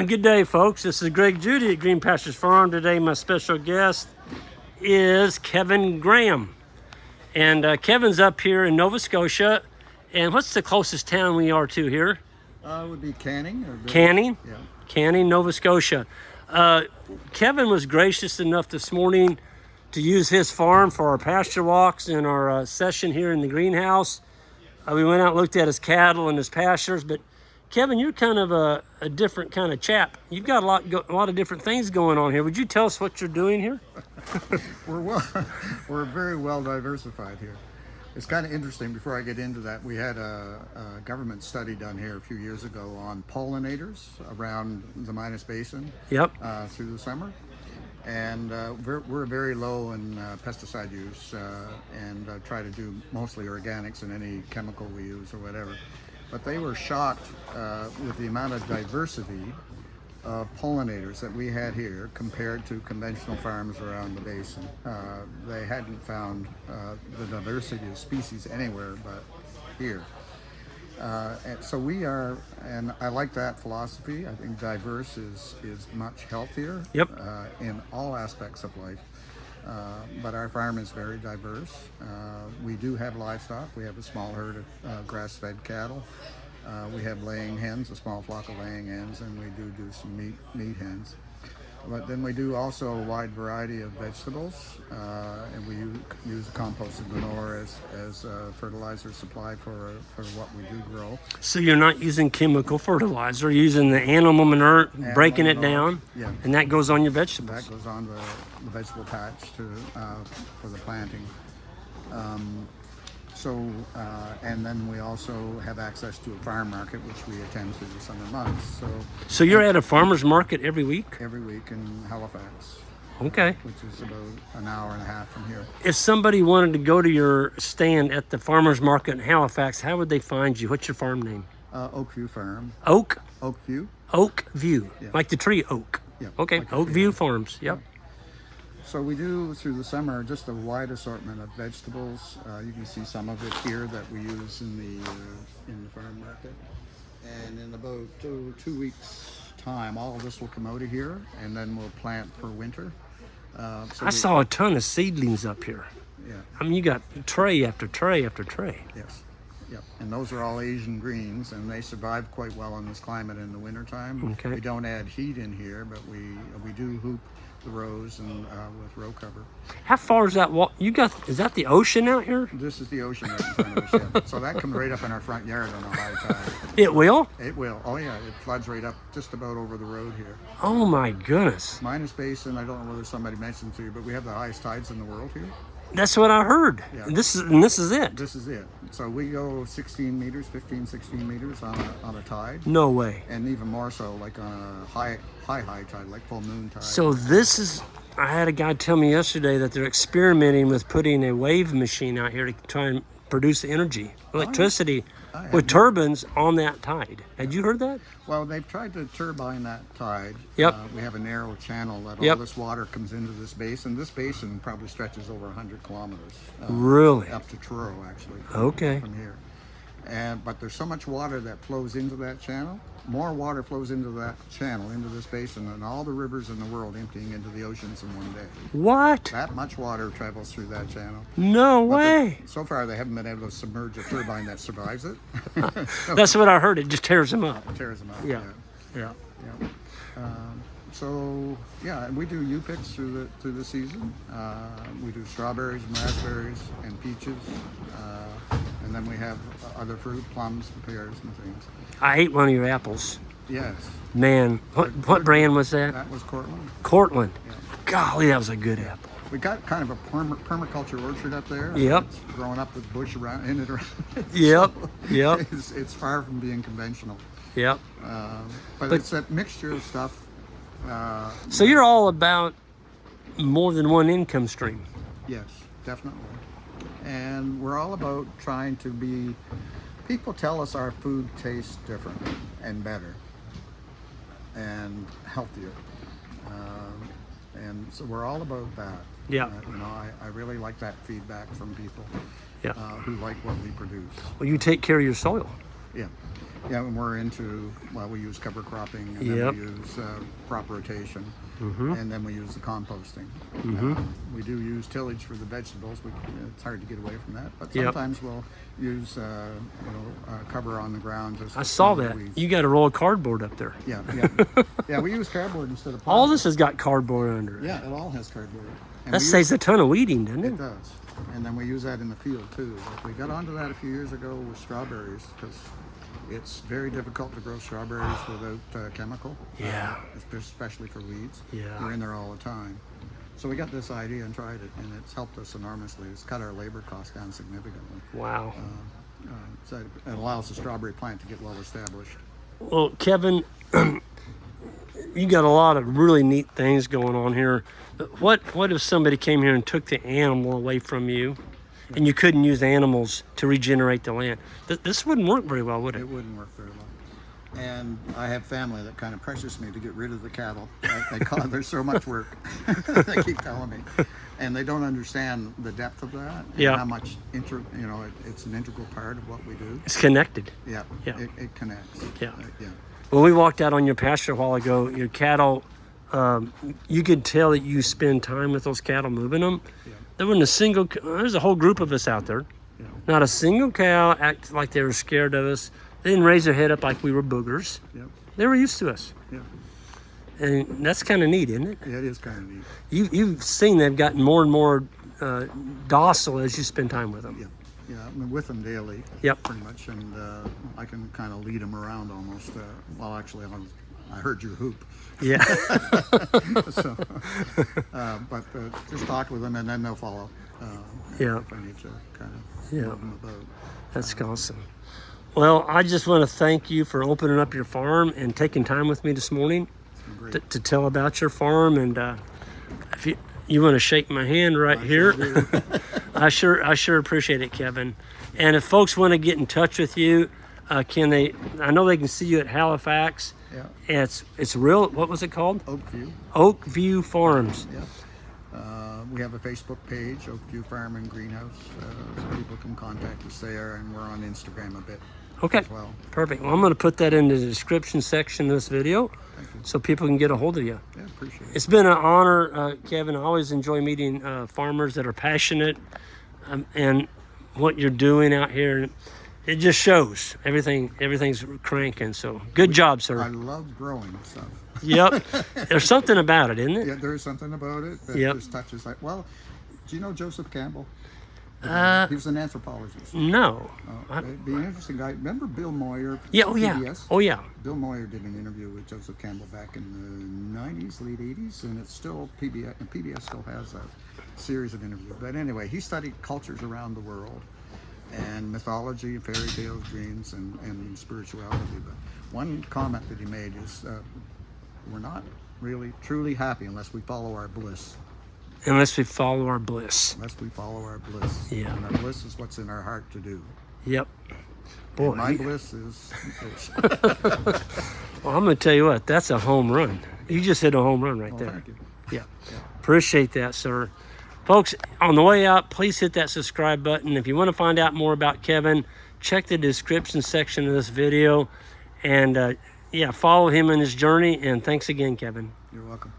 Good day, folks. This is Greg Judy at Green Pastures Farm. Today, my special guest is Kevin Graham. And Kevin's up here in Nova Scotia. And what's the closest town we are to here? It would be Canning. Canning? Yeah. Canning, Nova Scotia. Kevin was gracious enough this morning to use his farm for our pasture walks and our session here in the greenhouse. We went out and looked at his cattle and his pastures, but Kevin, you're kind of a different kind of chap. You've got a lot of different things going on here. Would you tell us what you're doing here? We're very well diversified here. It's kind of interesting. Before I get into that, we had a government study done here a few years ago on pollinators around the Minas Basin. Yep. Through the summer. And we're very low in pesticide use and try to do mostly organics in any chemical we use or whatever. But they were shocked with the amount of diversity of pollinators that we had here compared to conventional farms around the basin. They hadn't found the diversity of species anywhere but here. And so we are, and I like that philosophy. I think diverse is much healthier. Yep. In all aspects of life. But our farm is very diverse. We do have livestock. We have a small herd of grass-fed cattle. We have laying hens, a small flock of laying hens, and we do some meat hens. But then we do also a wide variety of vegetables, and we use composted manure as fertilizer supply for what we do grow. So you're not using chemical fertilizer, you're using the animal manure, breaking it down, yeah. And that goes on your vegetables. That goes on the vegetable patch for the planting. And then we also have access to a farm market, which we attend through the summer months. So you're at a farmer's market every week? Every week in Halifax. Okay. Which is about an hour and a half from here. If somebody wanted to go to your stand at the farmer's market in Halifax, how would they find you? What's your farm name? Oakview Farm. Oakview? Oakview, yeah. Like the tree oak. Yeah. Okay, like Oakview Farms, yep. Yeah. So we do, through the summer, just a wide assortment of vegetables. You can see some of it here that we use in the farm market. And in about 2 weeks' time, all of this will come out of here, and then we'll plant for winter. I saw a ton of seedlings up here. Yeah. I mean, you got tray after tray after tray. Yes. Yep. And those are all Asian greens, and they survive quite well in this climate in the wintertime. Okay. We don't add heat in here, but we do hoop the rows and with row cover. How far is that wall? Is that the ocean out here? This is the ocean right in front of us. Yeah. So that comes right up in our front yard on a high tide. It will? It will. Oh yeah, it floods right up just about over the road here. Oh my goodness. Minas Basin, I don't know whether somebody mentioned to you, but we have the highest tides in the world here. That's what I heard. Yeah. This is it. This is it. So we go 16 meters, 15, 16 meters on a tide. No way. And even more so like on a high tide, like full moon tide. So I had a guy tell me yesterday that they're experimenting with putting a wave machine out here to try and produce energy, electricity, with turbines on that tide. Had you heard that? Well, they've tried to turbine that tide. Yep. We have a narrow channel that Yep. all this water comes into this basin. This basin probably stretches over 100 kilometers. Really? Up to Truro, actually. Okay. From here. But there's so much water that flows into that channel. More water flows into that channel, into this basin, than all the rivers in the world emptying into the oceans in one day. What? That much water travels through that channel. No way. So far, they haven't been able to submerge a turbine that survives it. That's what I heard. It just tears them up. It tears them up. Yeah. Yeah. And we do U-picks through the season. We do strawberries and raspberries and peaches. And then we have other fruit, plums, pears, and things. I ate one of your apples. Yes. Man, what brand was that? That was Cortland. Cortland. Yeah. Golly, that was a good apple. We got kind of a permaculture orchard up there. Yep. It's growing up with bush in it around it. Yep. So Yep. It's far from being conventional. Yep. But it's that mixture of stuff. So you're all about more than one income stream. Yes, definitely. And we're all about trying to be, people tell us our food tastes different and better and healthier. And so we're all about that. Yeah. I really like that feedback from people Yeah. who like what we produce. Well, you take care of your soil. Yeah. Yeah, and we're into, well, we use cover cropping, and Yep. then we use crop rotation, Mm-hmm. and then we use the composting. Mm-hmm. We do use tillage for the vegetables. It's hard to get away from that, but Yep. sometimes we'll use cover on the ground. Just I to saw smother that. weeds. You got a roll of cardboard up there. Yeah, yeah, yeah. We use cardboard instead of plastic. All this has got cardboard under it. Yeah, it all has cardboard. And That we saves a ton of weeding, doesn't It it? does, and then we use that in the field too. Like we got onto that a few years ago with strawberries because it's very difficult to grow strawberries without chemical. Yeah. Especially for weeds. Yeah. We're in there all the time. So we got this idea and tried it, and it's helped us enormously. It's cut our labor costs down significantly. Wow. So it allows the strawberry plant to get well established. Well, Kevin, you got a lot of really neat things going on here. But what if somebody came here and took the animal away from you, and you couldn't use animals to regenerate the land? This wouldn't work very well, would it? It wouldn't work very well. And I have family that kind of pressures me to get rid of the cattle. They call it, there's so much work. They keep telling me. And they don't understand the depth of that. And Yeah. how much, it's an integral part of what we do. It's connected. Yeah. Yeah. It connects. Yeah. Yeah. When we walked out on your pasture a while ago, your cattle, you could tell that you spend time with those cattle moving them. Yeah. There wasn't a single, there's a whole group of us out there. Yeah. Not a single cow acted like they were scared of us. They didn't raise their head up like we were boogers. Yeah. They were used to us. Yeah. And that's kind of neat, isn't it? Yeah, it is kind of neat. You've seen they've gotten more and more docile as you spend time with them. Yeah. Yeah, I'm with them daily. Yep. Pretty much, and I can kind of lead them around almost. Well, actually, I heard you hoop. Yeah. So, but just talk with them, and then they'll follow. Yeah. If I need to kind of Yeah. move them about. That's awesome. Well, I just want to thank you for opening up your farm and taking time with me this morning It's been great. to tell about your farm. And if you want to shake my hand right here, I sure appreciate it, Kevin. And if folks want to get in touch with you, can they? I know they can see you at Halifax. Yeah. And it's real. What was it called? Oakview. Oakview Farms. Yeah. We have a Facebook page, Oakview Farm and Greenhouse, so people can contact us there, and we're on Instagram a bit Okay. as well. Perfect. Well, I'm going to put that in the description section of this video Thank you. so people can get a hold of you. Yeah, appreciate it. It's been an honor, Kevin. I always enjoy meeting farmers that are passionate and what you're doing out here. It just shows everything's cranking. So good job, I sir. love growing stuff. Yep. There's something about it, isn't it? Yeah, there is something about it that Yep. just touches like, well, do you know Joseph Campbell? Uh, He was an anthropologist. No. It'd be an interesting guy. Remember Bill Moyer? Yeah. Oh yeah. PBS? Oh yeah. Bill Moyer did an interview with Joseph Campbell back in the 90s, late 80s, and it's still PBS, and PBS still has a series of interviews. But anyway, he studied cultures around the world and mythology, fairy tales, dreams, and spirituality. But one comment that he made is, we're not really truly happy unless we follow our bliss. Unless we follow our bliss. Unless we follow our bliss. Yeah. And our bliss is what's in our heart to do. Yep. And Boy. my bliss is Well, I'm going to tell you what. That's a home run. You just hit a home run right there. thank you. Yeah. Appreciate that, sir. Folks, on the way out, please hit that subscribe button. If you want to find out more about Kevin, check the description section of this video. And yeah, follow him in his journey. And thanks again, Kevin. You're welcome.